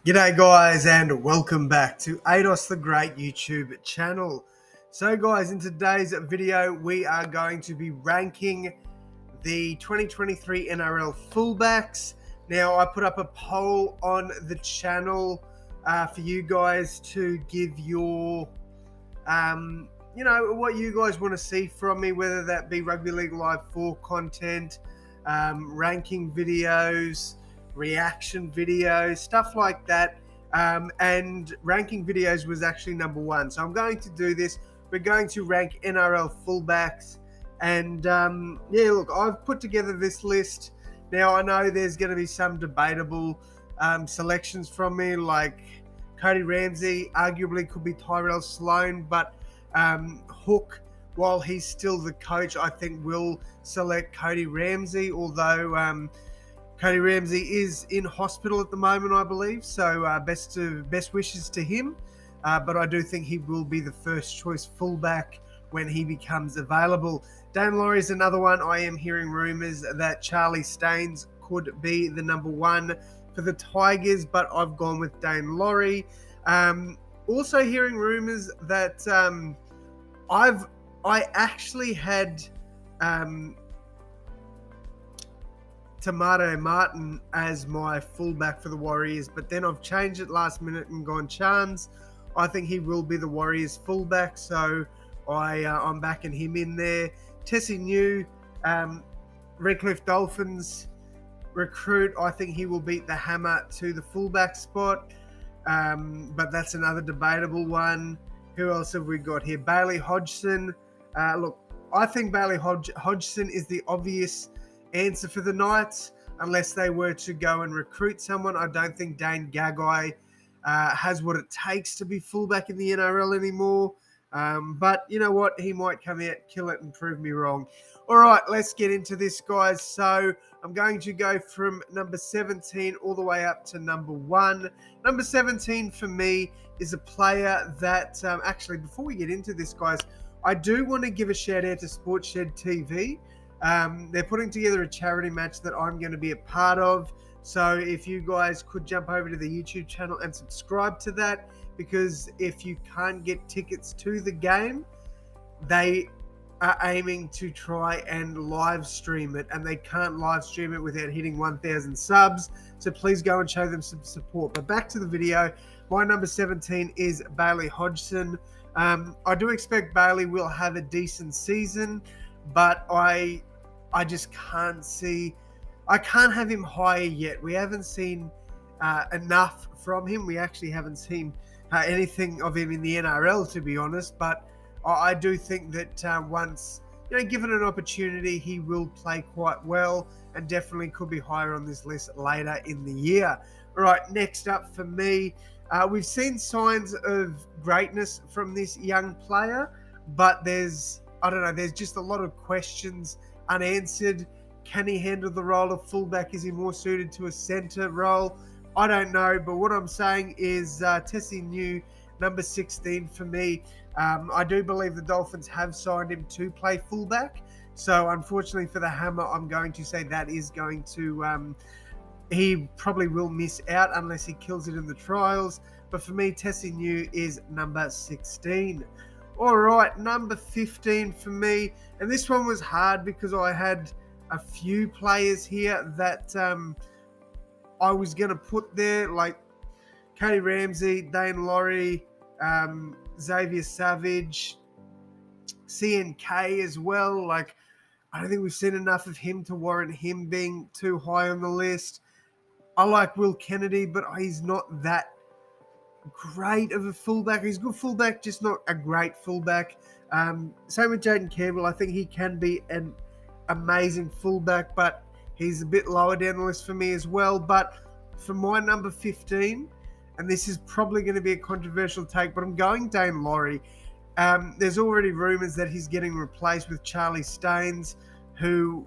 G'day guys and welcome back to AdosTheGreat YouTube channel. So guys, in today's video we are going to be ranking the 2023 NRL fullbacks. Now I put up a poll on the channel for you guys to give your what you guys want to see from me, whether that be Rugby League Live 4 content, ranking videos, reaction videos, stuff like that. And ranking videos was actually number one. So I'm going to do this. We're going to rank NRL fullbacks. And look, I've put together this list. Now, I know there's going to be some debatable selections from me, like Cody Ramsey, arguably could be Tyrell Sloan, but Hook, while he's still the coach, I think will select Cody Ramsey, although Cody Ramsey is in hospital at the moment, I believe, so best wishes to him, but I do think he will be the first choice fullback when he becomes available. Dane Laurie is another one. I am hearing rumours that Charlie Staines could be the number one for the Tigers, but I've gone with Dane Laurie. Also hearing rumours that I actually had Tomato Martin as my fullback for the Warriors, but then I've changed it last minute and gone Chance. I think he will be the Warriors fullback, so I'm backing him in there. Tessie New, Redcliffe Dolphins recruit. I think he will beat the Hammer to the fullback spot, but that's another debatable one. Who else have we got here? Bailey Hodgson. Look, I think Bailey Hodgson is the obvious answer for the Knights, unless they were to go and recruit someone. I don't think Dane Gagai has what it takes to be fullback in the NRL anymore. But you know what? He might come out, kill it, and prove me wrong. All right, let's get into this, guys. So I'm going to go from number 17 all the way up to number 1. Number 17 for me is a player that, actually, before we get into this, guys, I do want to give a shout out to Sportshed TV. They're putting together a charity match that I'm going to be a part of. So if you guys could jump over to the YouTube channel and subscribe to that, because if you can't get tickets to the game, they are aiming to try and live stream it, and they can't live stream it without hitting 1,000 subs. So please go and show them some support. But back to the video. My number 17 is Bailey Hodgson. I do expect Bailey will have a decent season, but I just can't see. I can't have him higher yet. We haven't seen enough from him. We actually haven't seen anything of him in the NRL, to be honest. But I do think that once given an opportunity, he will play quite well and definitely could be higher on this list later in the year. All right, next up for me, we've seen signs of greatness from this young player, but there's just a lot of questions unanswered. Can he handle the role of fullback? Is he more suited to a centre role? I don't know, but what I'm saying is Tessie New, number 16 for me. I do believe the Dolphins have signed him to play fullback. So unfortunately for the Hammer, I'm going to say that is going to, he probably will miss out unless he kills it in the trials. But for me, Tessie New is number 16. All right, number 15 for me. And this one was hard because I had a few players here that I was going to put there, like Cody Ramsey, Dane Laurie, Xavier Savage, CNK as well. Like, I don't think we've seen enough of him to warrant him being too high on the list. I like Will Kennedy, but he's not that great of a fullback. He's a good fullback, just not a great fullback. Same with Jaden Campbell. I think he can be an amazing fullback, but he's a bit lower down the list for me as well. But for my number 15, and this is probably going to be a controversial take, but I'm going Dane Laurie. There's already rumours that he's getting replaced with Charlie Staines, who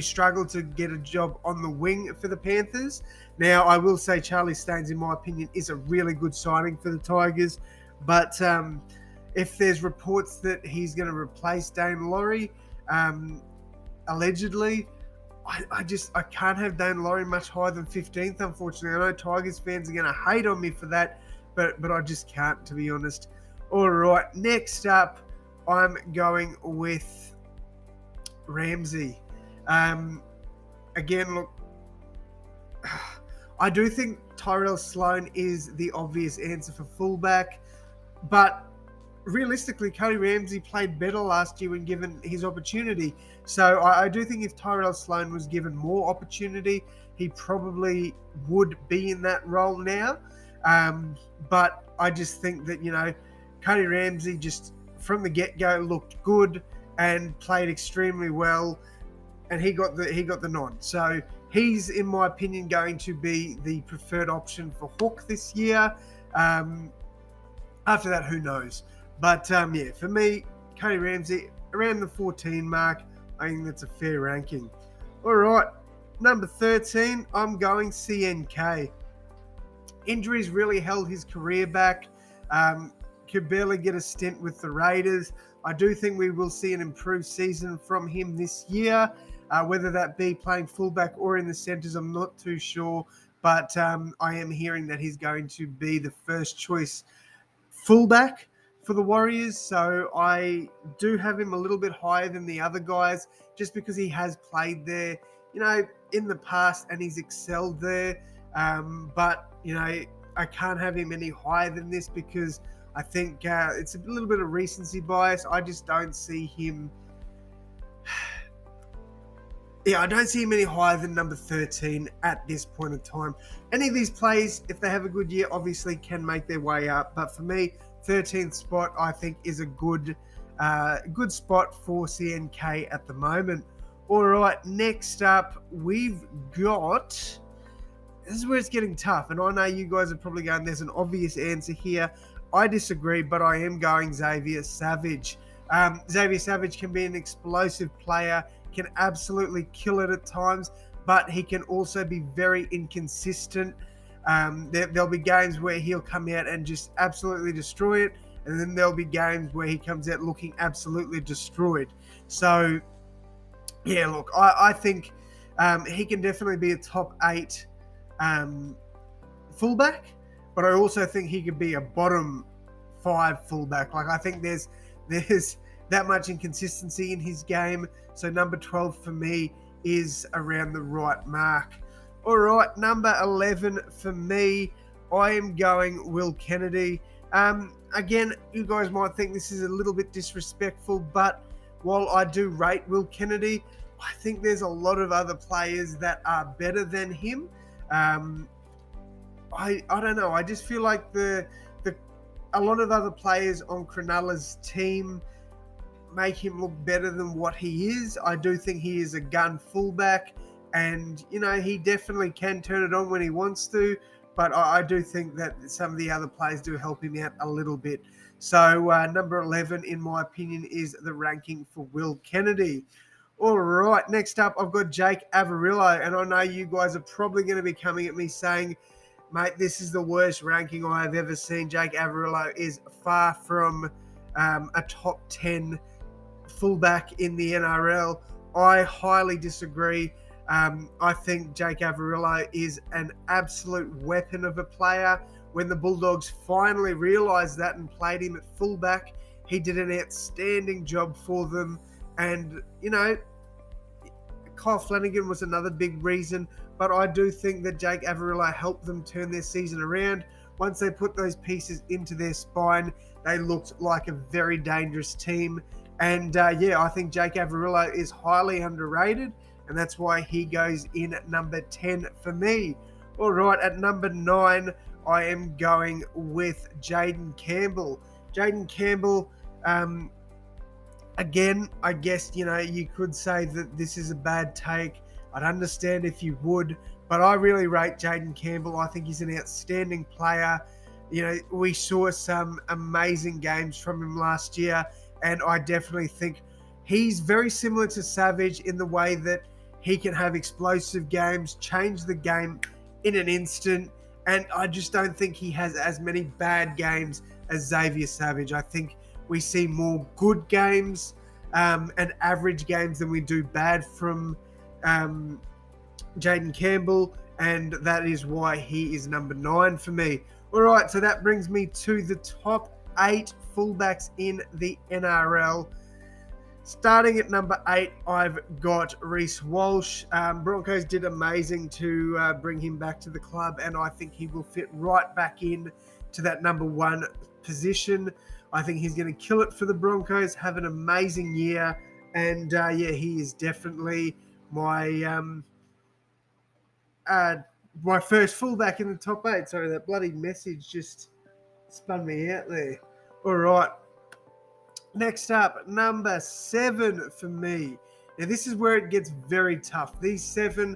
struggled to get a job on the wing for the Panthers. Now, I will say Charlie Staines, in my opinion, is a really good signing for the Tigers. But if there's reports that he's going to replace Dane Laurie, allegedly, I can't have Dane Laurie much higher than 15th, unfortunately. I know Tigers fans are going to hate on me for that, but I just can't, to be honest. All right, next up, I'm going with Ramsey. Again, look, I do think Tyrell Sloan is the obvious answer for fullback, but realistically, Cody Ramsey played better last year when given his opportunity. So I do think if Tyrell Sloan was given more opportunity, he probably would be in that role now. But I just think that, Cody Ramsey just from the get-go looked good and played extremely well, and he got the nod. So he's, in my opinion, going to be the preferred option for Hook this year. After that, who knows? But yeah, for me, Cody Ramsey around the 14 mark. I think that's a fair ranking. All right, number 13, I'm going CNK. Injuries really held his career back. Could barely get a stint with the Raiders. I do think we will see an improved season from him this year. Whether that be playing fullback or in the centres, I'm not too sure. But I am hearing that he's going to be the first choice fullback for the Warriors. So I do have him a little bit higher than the other guys just because he has played there, in the past and he's excelled there. But, I can't have him any higher than this because I think it's a little bit of recency bias. I just don't see him. Yeah, I don't see him any higher than number 13 at this point in time. Any of these players, if they have a good year, obviously can make their way up. But for me, 13th spot, I think, is a good spot for CNK at the moment. All right, next up, we've got... This is where it's getting tough. And I know you guys are probably going, there's an obvious answer here. I disagree, but I am going Xavier Savage. Xavier Savage can be an explosive player, can absolutely kill it at times, but he can also be very inconsistent. There'll be games where he'll come out and just absolutely destroy it, and then there'll be games where he comes out looking absolutely destroyed. So, yeah, look, I think he can definitely be a top 8 fullback, but I also think he could be a bottom 5 fullback. Like, I think there's that much inconsistency in his game. So number 12 for me is around the right mark. All right, number 11 for me, I am going Will Kennedy. Again, you guys might think this is a little bit disrespectful, but while I do rate Will Kennedy, I think there's a lot of other players that are better than him. I don't know. I just feel like a lot of other players on Cronulla's team make him look better than what he is. I do think he is a gun fullback, and he definitely can turn it on when he wants to. But I do think that some of the other players do help him out a little bit. So number 11, in my opinion, is the ranking for Will Kennedy. All right, next up, I've got Jake Averillo, and I know you guys are probably going to be coming at me saying, mate, this is the worst ranking I have ever seen. Jake Averillo is far from a top 10 fullback in the NRL. I highly disagree. I think Jake Averillo is an absolute weapon of a player. When the Bulldogs finally realised that and played him at fullback, he did an outstanding job for them. And, Kyle Flanagan was another big reason, but I do think that Jake Averillo helped them turn their season around. Once they put those pieces into their spine, they looked like a very dangerous team. And I think Jake Averillo is highly underrated, and that's why he goes in at number 10 for me. All right, at number 9, I am going with Jaden Campbell. Jaden Campbell, again, I guess, you could say that this is a bad take. I'd understand if you would, but I really rate Jaden Campbell. I think he's an outstanding player. We saw some amazing games from him last year, and I definitely think he's very similar to Savage in the way that he can have explosive games, change the game in an instant, and I just don't think he has as many bad games as Xavier Savage. I think we see more good games and average games than we do bad from Jaden Campbell, and that is why he is number 9 for me. All right, so that brings me to the top 8 fullbacks in the NRL. Starting at number 8, I've got Reece Walsh. Broncos did amazing to bring him back to the club, and I think he will fit right back in to that number 1 position. I think he's going to kill it for the Broncos, have an amazing year, and he is definitely my first fullback in the top 8. Sorry, that bloody message just spun me out there. All right. Next up, number 7 for me. Now, this is where it gets very tough. These 7,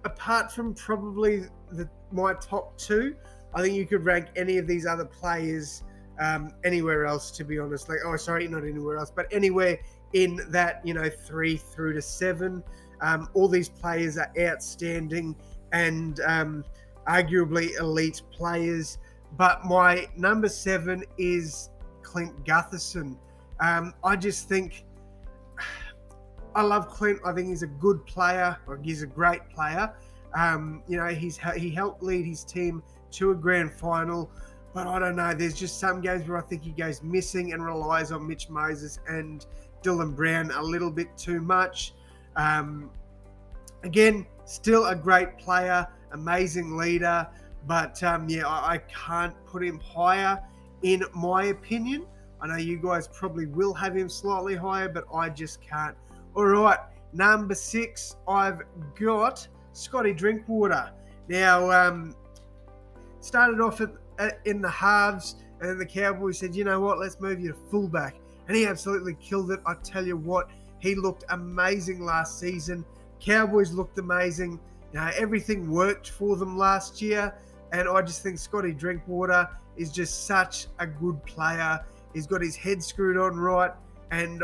apart from probably my top 2, I think you could rank any of these other players anywhere else, to be honest. Not anywhere else, but anywhere in that, 3 through to 7. All these players are outstanding and arguably elite players. But my number 7 is Clint Gutherson. I just think I love Clint. I think he's a good player, or he's a great player. He helped lead his team to a grand final. But I don't know. There's just some games where I think he goes missing and relies on Mitch Moses and Dylan Brown a little bit too much. Again, still a great player, amazing leader. But I can't put him higher in my opinion. I know you guys probably will have him slightly higher, but I just can't. All right, number 6, I've got Scotty Drinkwater. Now, started off in the halves, and then the Cowboys said, you know what, let's move you to fullback. And he absolutely killed it. I tell you what, he looked amazing last season. Cowboys looked amazing. Everything worked for them last year. And I just think Scotty Drinkwater is just such a good player. He's got his head screwed on right. And,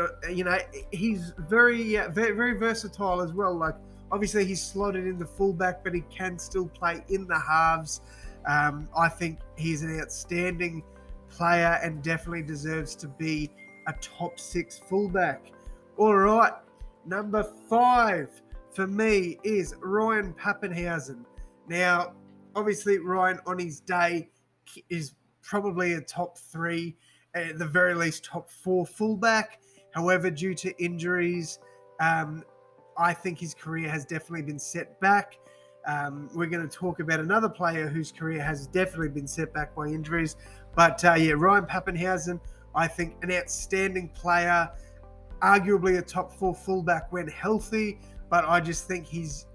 he's very, very versatile as well. Like, obviously, he's slotted in the fullback, but he can still play in the halves. I think he's an outstanding player and definitely deserves to be a top 6 fullback. All right, number 5 for me is Ryan Papenhuyzen. Now, obviously, Ryan on his day is probably a top 3, at the very least top 4 fullback. However, due to injuries, I think his career has definitely been set back. We're going to talk about another player whose career has definitely been set back by injuries. But Ryan Papenhuyzen, I think an outstanding player, arguably a top 4 fullback when healthy. But I just think he's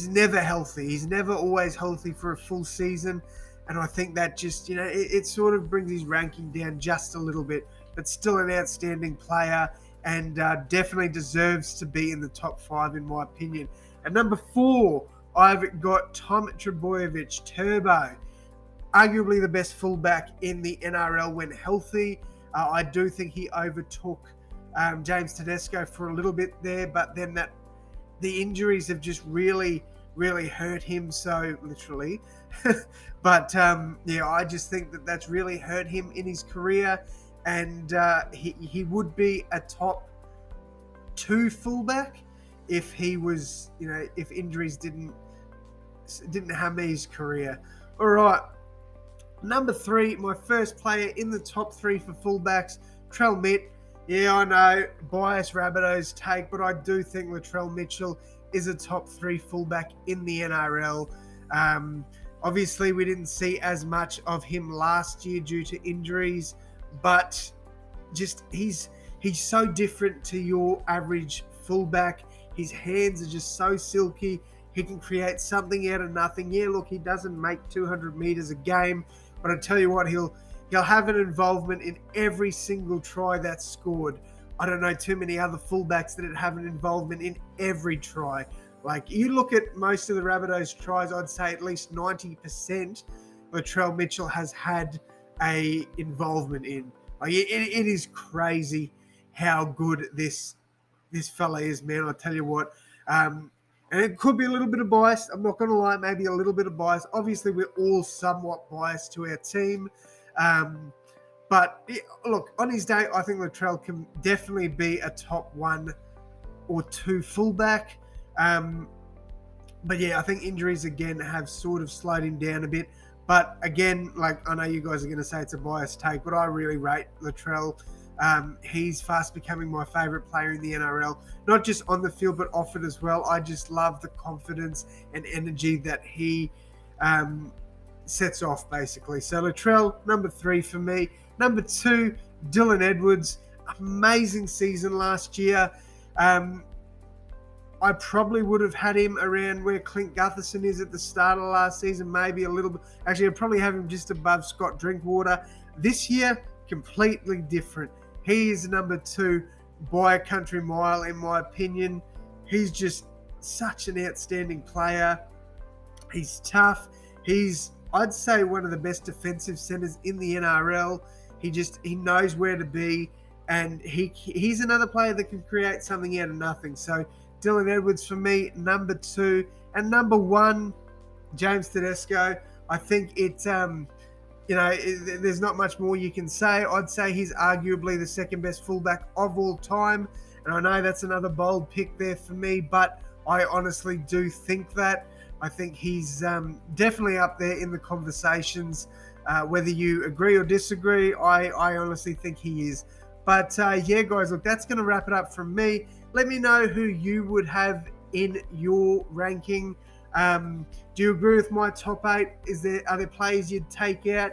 never healthy. He's never always healthy for a full season. And I think that just, it sort of brings his ranking down just a little bit. But still an outstanding player and definitely deserves to be in the top 5 in my opinion. At number 4, I've got Tom Trbojevic, Turbo. Arguably the best fullback in the NRL when healthy. I do think he overtook James Tedesco for a little bit there, but then the injuries have just really, really hurt him, so literally. But I just think that's really hurt him in his career, and he would be a top 2 fullback if he was, if injuries didn't hammer his career. All right, number 3, my first player in the top 3 for fullbacks, Trell Mitt. Yeah, I know, biased Rabbitohs take, but I do think Latrell Mitchell is a top 3 fullback in the NRL. Obviously, we didn't see as much of him last year due to injuries, but just he's so different to your average fullback. His hands are just so silky. He can create something out of nothing. Yeah, look, he doesn't make 200 meters a game, but I tell you what, he'll have an involvement in every single try that's scored. I don't know too many other fullbacks that have an involvement in every try. Like, you look at most of the Rabbitohs tries, I'd say at least 90% Latrell Mitchell has had a involvement in. Like, it is crazy how good this fella is, man. I tell you what. And it could be a little bit of bias. I'm not going to lie, maybe a little bit of bias. Obviously, we're all somewhat biased to our team. But look, on his day, I think Latrell can definitely be a top 1 or 2 fullback. But yeah, I think injuries again have sort of slowed him down a bit. But again, like, I know you guys are going to say it's a biased take, but I really rate Latrell. He's fast becoming my favourite player in the NRL, not just on the field but off it as well. I just love the confidence and energy that he sets off, basically. So Latrell, number 3 for me. Number 2, Dylan Edwards. Amazing season last year. I probably would have had him around where Clint Gutherson is at the start of last season, maybe a little bit. Actually, I'd probably have him just above Scott Drinkwater. This year, completely different. He is number 2 by a country mile, in my opinion. He's just such an outstanding player. He's tough. He's, I'd say, one of the best defensive centers in the NRL. He knows where to be, and he's another player that can create something out of nothing. So Dylan Edwards for me, number 2. And number 1, James Tedesco. I think there's not much more you can say. I'd say he's arguably the second best fullback of all time. And I know that's another bold pick there for me, but I honestly do think that. I think he's definitely up there in the conversations. Whether you agree or disagree, I honestly think he is. But yeah, guys, look, that's going to wrap it up from me. Let me know who you would have in your ranking. Do you agree with my top 8? Are there players you'd take out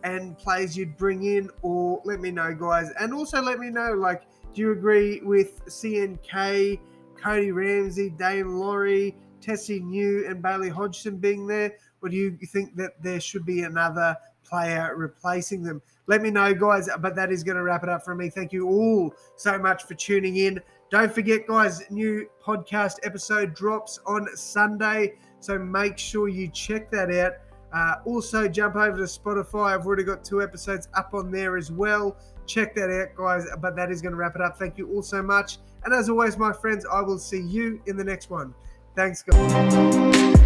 and players you'd bring in? Or let me know, guys. And also let me know, like, do you agree with CNK, Cody Ramsey, Dane Laurie, Tessie New, and Bailey Hodgson being there? Or do you think that there should be another player replacing them? Let me know, guys. But that is going to wrap it up from me. Thank you all so much for tuning in. Don't forget, guys, new podcast episode drops on Sunday, so make sure you check that out. Also, jump over to Spotify. I've already got 2 episodes up on there as well. Check that out, guys. But that is going to wrap it up. Thank you all so much. And as always, my friends, I will see you in the next one. Thanks, guys.